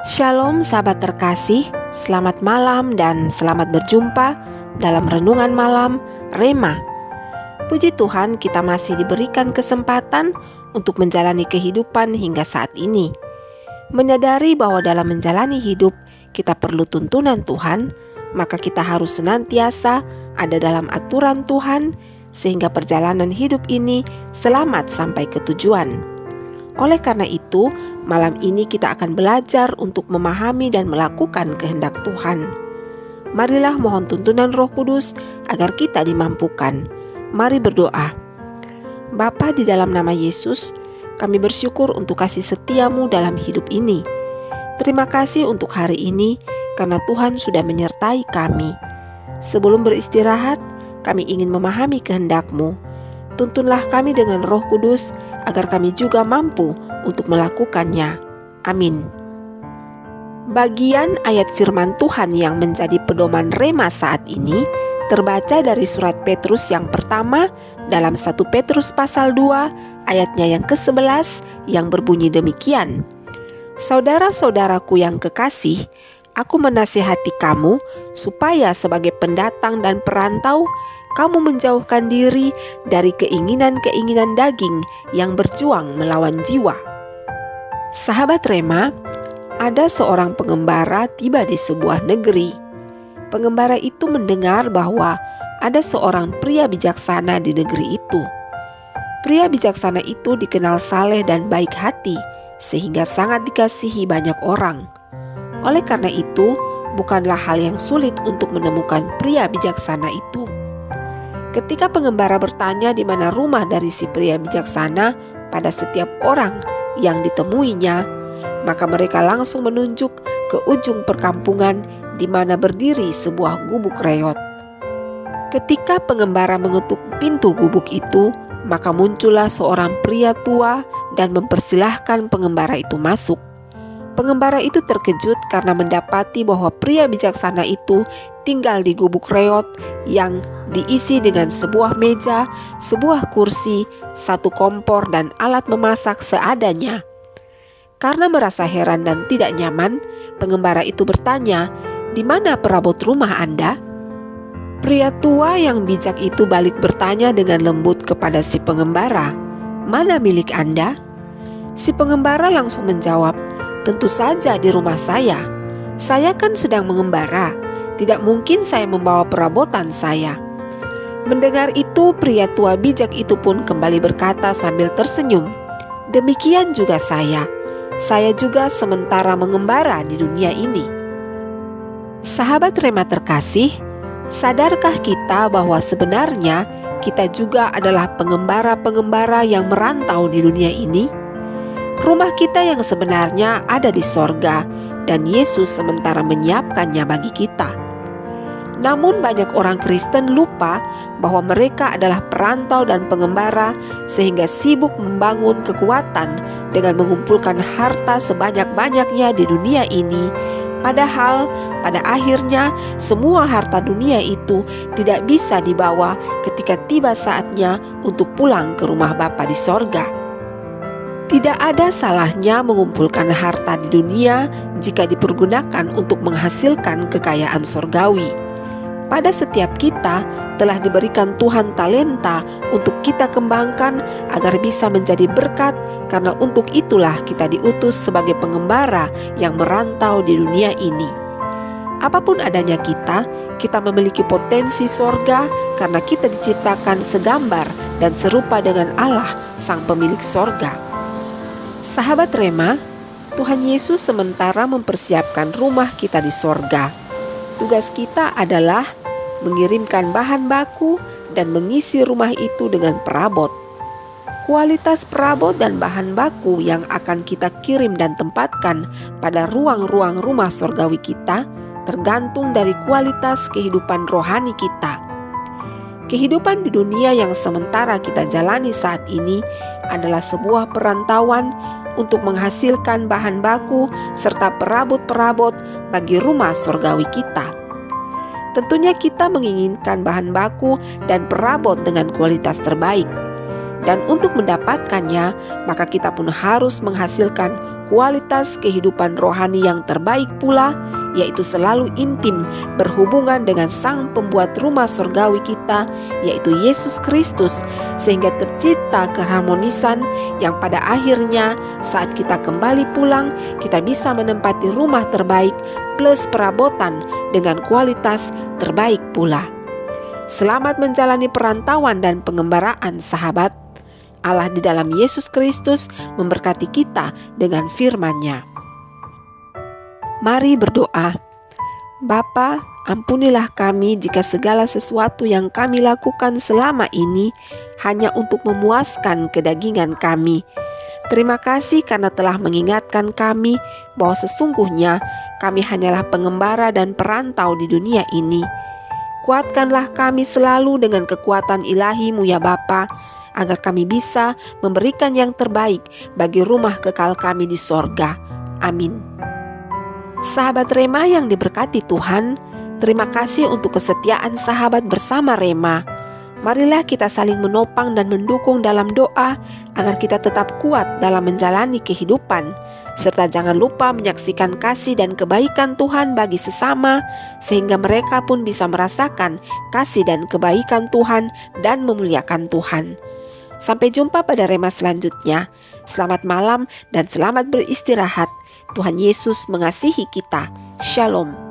Shalom sahabat terkasih, selamat malam dan selamat berjumpa dalam Renungan Malam Rema. Puji Tuhan, kita masih diberikan kesempatan untuk menjalani kehidupan hingga saat ini. Menyadari bahwa dalam menjalani hidup kita perlu tuntunan Tuhan, maka kita harus senantiasa ada dalam aturan Tuhan sehingga perjalanan hidup ini selamat sampai ke tujuan. Oleh karena itu, malam ini kita akan belajar untuk memahami dan melakukan kehendak Tuhan. Marilah mohon tuntunan Roh Kudus agar kita dimampukan. Mari berdoa. Bapa, di dalam nama Yesus, kami bersyukur untuk kasih setia-Mu dalam hidup ini. Terima kasih untuk hari ini karena Tuhan sudah menyertai kami. Sebelum beristirahat, kami ingin memahami kehendak-Mu. Tuntunlah kami dengan Roh Kudus agar kami juga mampu untuk melakukannya. Amin. Bagian ayat firman Tuhan yang menjadi pedoman Rema saat ini terbaca dari surat Petrus yang pertama dalam 1 Petrus pasal 2 ayatnya yang ke-11 yang berbunyi demikian. Saudara-saudaraku yang kekasih, aku menasihati kamu supaya sebagai pendatang dan perantau kamu menjauhkan diri dari keinginan-keinginan daging yang berjuang melawan jiwa. Sahabat Rema, ada seorang pengembara tiba di sebuah negeri. Pengembara itu mendengar bahwa ada seorang pria bijaksana di negeri itu. Pria bijaksana itu dikenal saleh dan baik hati, sehingga sangat dikasihi banyak orang. Oleh karena itu, bukanlah hal yang sulit untuk menemukan pria bijaksana itu. Ketika pengembara bertanya di mana rumah dari si pria bijaksana pada setiap orang yang ditemuinya, maka mereka langsung menunjuk ke ujung perkampungan di mana berdiri sebuah gubuk reot. Ketika pengembara mengetuk pintu gubuk itu, maka muncullah seorang pria tua dan mempersilahkan pengembara itu masuk. Pengembara itu terkejut karena mendapati bahwa pria bijaksana itu tinggal di gubuk reot yang diisi dengan sebuah meja, sebuah kursi, satu kompor, dan alat memasak seadanya. Karena merasa heran dan tidak nyaman, pengembara itu bertanya, "Di mana perabot rumah Anda?" Pria tua yang bijak itu balik bertanya dengan lembut kepada si pengembara, "Mana milik Anda?" Si pengembara langsung menjawab, "Tentu saja di rumah saya. Saya kan sedang mengembara. Tidak mungkin saya membawa perabotan saya." Mendengar itu, pria tua bijak itu pun kembali berkata sambil tersenyum, "Demikian juga saya. Saya juga sementara mengembara di dunia ini." Sahabat Rema terkasih, sadarkah kita bahwa sebenarnya kita juga adalah pengembara-pengembara yang merantau di dunia ini? Rumah kita yang sebenarnya ada di sorga, dan Yesus sementara menyiapkannya bagi kita. Namun banyak orang Kristen lupa bahwa mereka adalah perantau dan pengembara, sehingga sibuk membangun kekuatan dengan mengumpulkan harta sebanyak-banyaknya di dunia ini. Padahal pada akhirnya semua harta dunia itu tidak bisa dibawa ketika tiba saatnya untuk pulang ke rumah Bapa di sorga. Tidak ada salahnya mengumpulkan harta di dunia jika dipergunakan untuk menghasilkan kekayaan sorgawi. Pada setiap kita telah diberikan Tuhan talenta untuk kita kembangkan agar bisa menjadi berkat, karena untuk itulah kita diutus sebagai pengembara yang merantau di dunia ini. Apapun adanya kita memiliki potensi sorga karena kita diciptakan segambar dan serupa dengan Allah, Sang Pemilik sorga. Sahabat Rema, Tuhan Yesus sementara mempersiapkan rumah kita di sorga. Tugas kita adalah mengirimkan bahan baku dan mengisi rumah itu dengan perabot. Kualitas perabot dan bahan baku yang akan kita kirim dan tempatkan pada ruang-ruang rumah sorgawi kita tergantung dari kualitas kehidupan rohani kita. Kehidupan di dunia yang sementara kita jalani saat ini adalah sebuah perantauan untuk menghasilkan bahan baku serta perabot-perabot bagi rumah sorgawi kita. Tentunya kita menginginkan bahan baku dan perabot dengan kualitas terbaik. Dan untuk mendapatkannya, maka kita pun harus menghasilkan kualitas kehidupan rohani yang terbaik pula, yaitu selalu intim berhubungan dengan Sang Pembuat rumah sorgawi kita, yaitu Yesus Kristus, sehingga tercipta keharmonisan yang pada akhirnya saat kita kembali pulang, kita bisa menempati rumah terbaik plus perabotan dengan kualitas terbaik pula. Selamat menjalani perantauan dan pengembaraan, sahabat. Allah di dalam Yesus Kristus memberkati kita dengan firman-Nya. Mari berdoa. Bapa, ampunilah kami jika segala sesuatu yang kami lakukan selama ini hanya untuk memuaskan kedagingan kami. Terima kasih karena telah mengingatkan kami bahwa sesungguhnya kami hanyalah pengembara dan perantau di dunia ini. Kuatkanlah kami selalu dengan kekuatan ilahi-Mu ya Bapa, agar kami bisa memberikan yang terbaik bagi rumah kekal kami di sorga. Amin. Sahabat Rema yang diberkati Tuhan, terima kasih untuk kesetiaan sahabat bersama Rema. Marilah kita saling menopang dan mendukung dalam doa agar kita tetap kuat dalam menjalani kehidupan, serta jangan lupa menyaksikan kasih dan kebaikan Tuhan bagi sesama, sehingga mereka pun bisa merasakan kasih dan kebaikan Tuhan dan memuliakan Tuhan. Sampai jumpa pada Rema selanjutnya. Selamat malam dan selamat beristirahat. Tuhan Yesus mengasihi kita. Shalom.